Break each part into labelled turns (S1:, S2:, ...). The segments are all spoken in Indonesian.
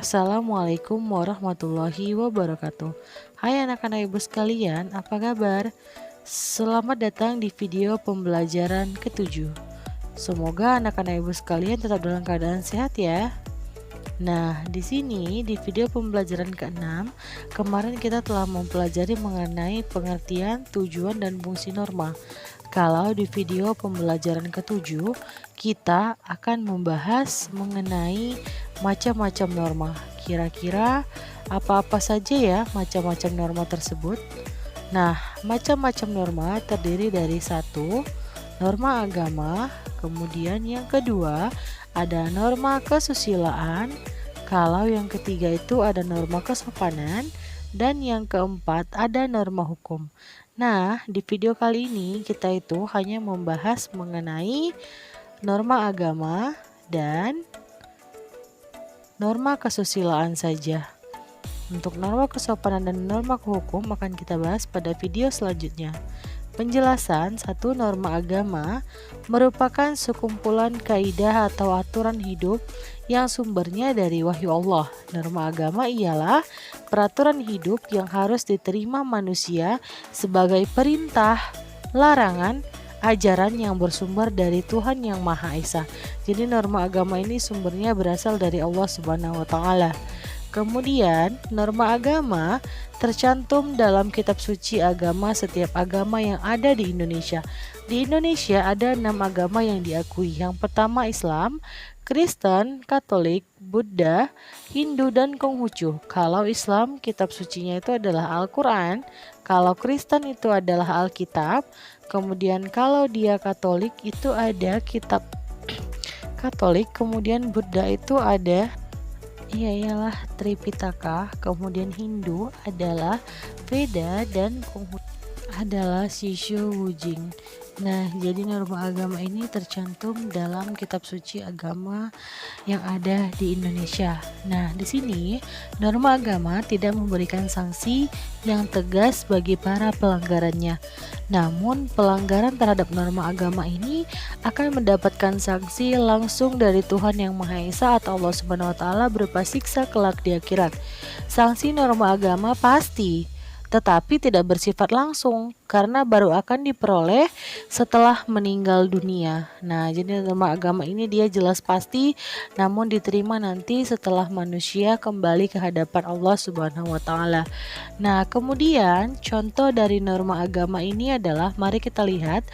S1: Assalamualaikum warahmatullahi wabarakatuh. Hai anak-anak ibu sekalian, apa kabar? Selamat datang di video pembelajaran ketujuh. Semoga anak-anak ibu sekalian tetap dalam keadaan sehat ya. Nah, di sini di video pembelajaran ke-6, kemarin kita telah mempelajari mengenai pengertian, tujuan, dan fungsi norma. Kalau di video pembelajaran ke-7, kita akan membahas mengenai macam-macam norma. Kira-kira apa-apa saja ya macam-macam norma tersebut? Nah, macam-macam norma terdiri dari satu, norma agama, kemudian yang kedua ada norma kesusilaan, kalau yang ketiga itu ada norma kesopanan, dan yang keempat ada norma hukum. Nah, di video kali ini kita itu hanya membahas mengenai norma agama dan norma kesusilaan saja. Untuk norma kesopanan dan norma hukum akan kita bahas pada video selanjutnya. Penjelasan satu, norma agama merupakan sekumpulan kaidah atau aturan hidup yang sumbernya dari wahyu Allah. Norma agama ialah peraturan hidup yang harus diterima manusia sebagai perintah, larangan, ajaran yang bersumber dari Tuhan yang Maha Esa. Jadi norma agama ini sumbernya berasal dari Allah Subhanahu wa taala. Kemudian, norma agama tercantum dalam kitab suci agama setiap agama yang ada di Indonesia. Di Indonesia ada 6 agama yang diakui. Yang pertama Islam, Kristen, Katolik, Buddha, Hindu, dan Konghucu. Kalau Islam, kitab sucinya itu adalah Al-Quran. Kalau Kristen itu adalah Alkitab. Kemudian kalau dia Katolik itu ada kitab Katolik. Kemudian Buddha itu ada ialah Tripitaka, kemudian Hindu adalah Veda, dan Konghucu adalah Shisho Wujing. Nah, jadi norma agama ini tercantum dalam kitab suci agama yang ada di Indonesia. Nah, di sini norma agama tidak memberikan sanksi yang tegas bagi para pelanggarannya. Namun, pelanggaran terhadap norma agama ini akan mendapatkan sanksi langsung dari Tuhan yang Maha Esa atau Allah Subhanahu wa taala berupa siksa kelak di akhirat. Sanksi norma agama pasti, tetapi tidak bersifat langsung karena baru akan diperoleh setelah meninggal dunia. Nah, jadi norma agama ini dia jelas pasti namun diterima nanti setelah manusia kembali ke hadapan Allah Subhanahu wa taala. Nah, kemudian contoh dari norma agama ini adalah, mari kita lihat.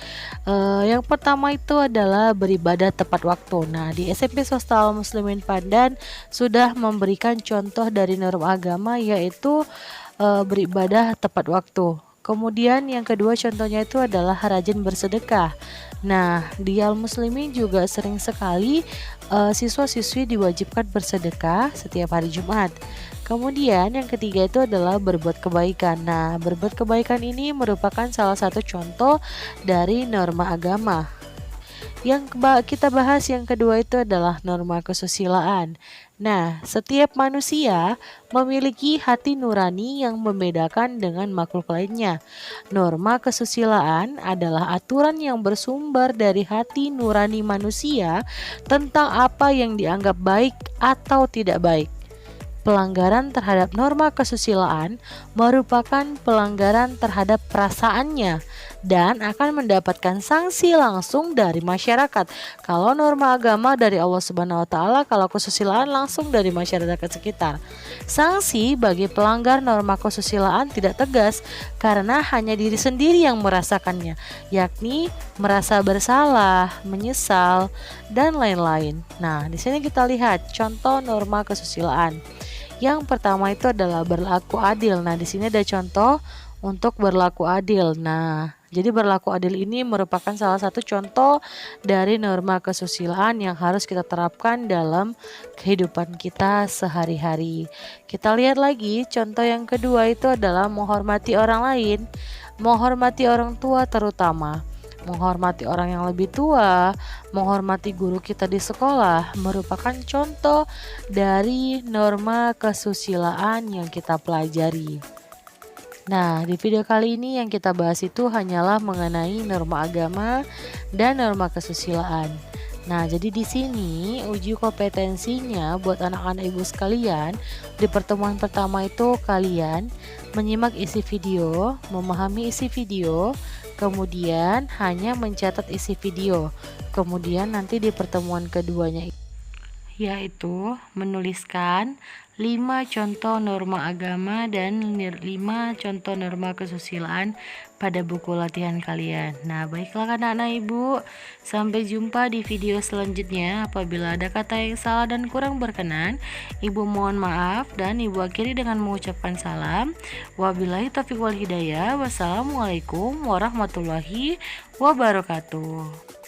S1: Yang pertama itu adalah beribadah tepat waktu. Nah, di SMP Swasta Al Muslimin Pandan sudah memberikan contoh dari norma agama, yaitu beribadah tepat waktu. Kemudian yang kedua contohnya itu adalah rajin bersedekah. Nah, di Al Muslimin juga sering sekali siswa-siswi diwajibkan bersedekah setiap hari Jumat. Kemudian yang ketiga itu adalah berbuat kebaikan. Nah, berbuat kebaikan ini merupakan salah satu contoh dari norma agama. Yang kita bahas yang kedua itu adalah norma kesusilaan. Nah, setiap manusia memiliki hati nurani yang membedakan dengan makhluk lainnya. Norma kesusilaan adalah aturan yang bersumber dari hati nurani manusia tentang apa yang dianggap baik atau tidak baik. Pelanggaran terhadap norma kesusilaan merupakan pelanggaran terhadap perasaannya dan akan mendapatkan sanksi langsung dari masyarakat. Kalau norma agama dari Allah Subhanahu wa taala, kalau kesusilaan langsung dari masyarakat sekitar. Sanksi bagi pelanggar norma kesusilaan tidak tegas karena hanya diri sendiri yang merasakannya, yakni merasa bersalah, menyesal, dan lain-lain. Nah, di sini kita lihat contoh norma kesusilaan. Yang pertama itu adalah berlaku adil. Nah, di sini ada contoh untuk berlaku adil. Nah, jadi berlaku adil ini merupakan salah satu contoh dari norma kesusilaan yang harus kita terapkan dalam kehidupan kita sehari-hari. Kita lihat lagi, contoh yang kedua itu adalah menghormati orang lain, menghormati orang tua terutama. Menghormati orang yang lebih tua, menghormati guru kita di sekolah merupakan contoh dari norma kesusilaan yang kita pelajari. Nah, di video kali ini yang kita bahas itu hanyalah mengenai norma agama dan norma kesusilaan. Nah, jadi di sini uji kompetensinya buat anak-anak ibu sekalian. Di pertemuan pertama itu kalian menyimak isi video, memahami isi video, kemudian hanya mencatat isi video. Kemudian nanti di pertemuan keduanya yaitu menuliskan 5 contoh norma agama dan 5 contoh norma kesusilaan pada buku latihan kalian. Nah, baiklah anak-anak ibu, sampai jumpa di video selanjutnya. Apabila ada kata yang salah dan kurang berkenan, ibu mohon maaf dan ibu akhiri dengan mengucapkan salam. Wabillahi taufiq wal hidayah. Wassalamualaikum warahmatullahi wabarakatuh.